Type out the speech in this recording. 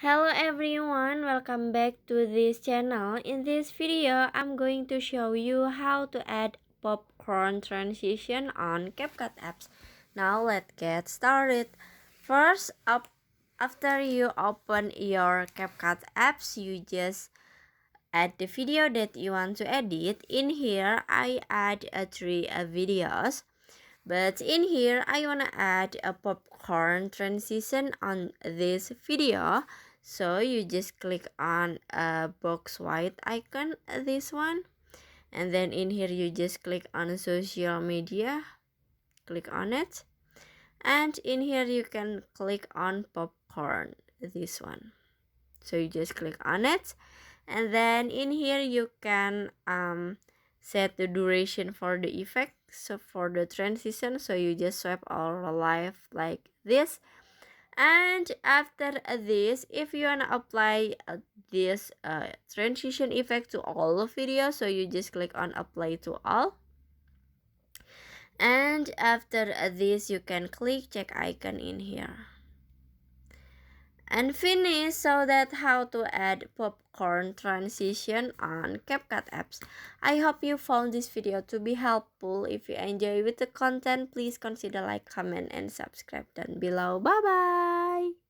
Hello everyone, welcome back to this channel. In this video, I'm going to show you how to add popcorn transition on CapCut apps. Now let's get started. First, after you open your CapCut apps, you just add the video that you want to edit. In here, I add three videos. But in here, I wanna add a popcorn transition on this video. So you just click on a box white icon, this one. And then in here, you just click on social media. Click on it. And in here, you can click on popcorn, this one. So you just click on it. And then in here, you can set the duration for the effect. So for the transition, so you just swipe all live like this. And after this, if you wanna apply this transition effect to all the videos, so you just click on apply to all. And after this, you can click check icon in here and finish. So that how to add popcorn transition on CapCut apps. I hope you found this video to be helpful. If you enjoy with the content, please consider like, comment, and subscribe down below. Bye bye.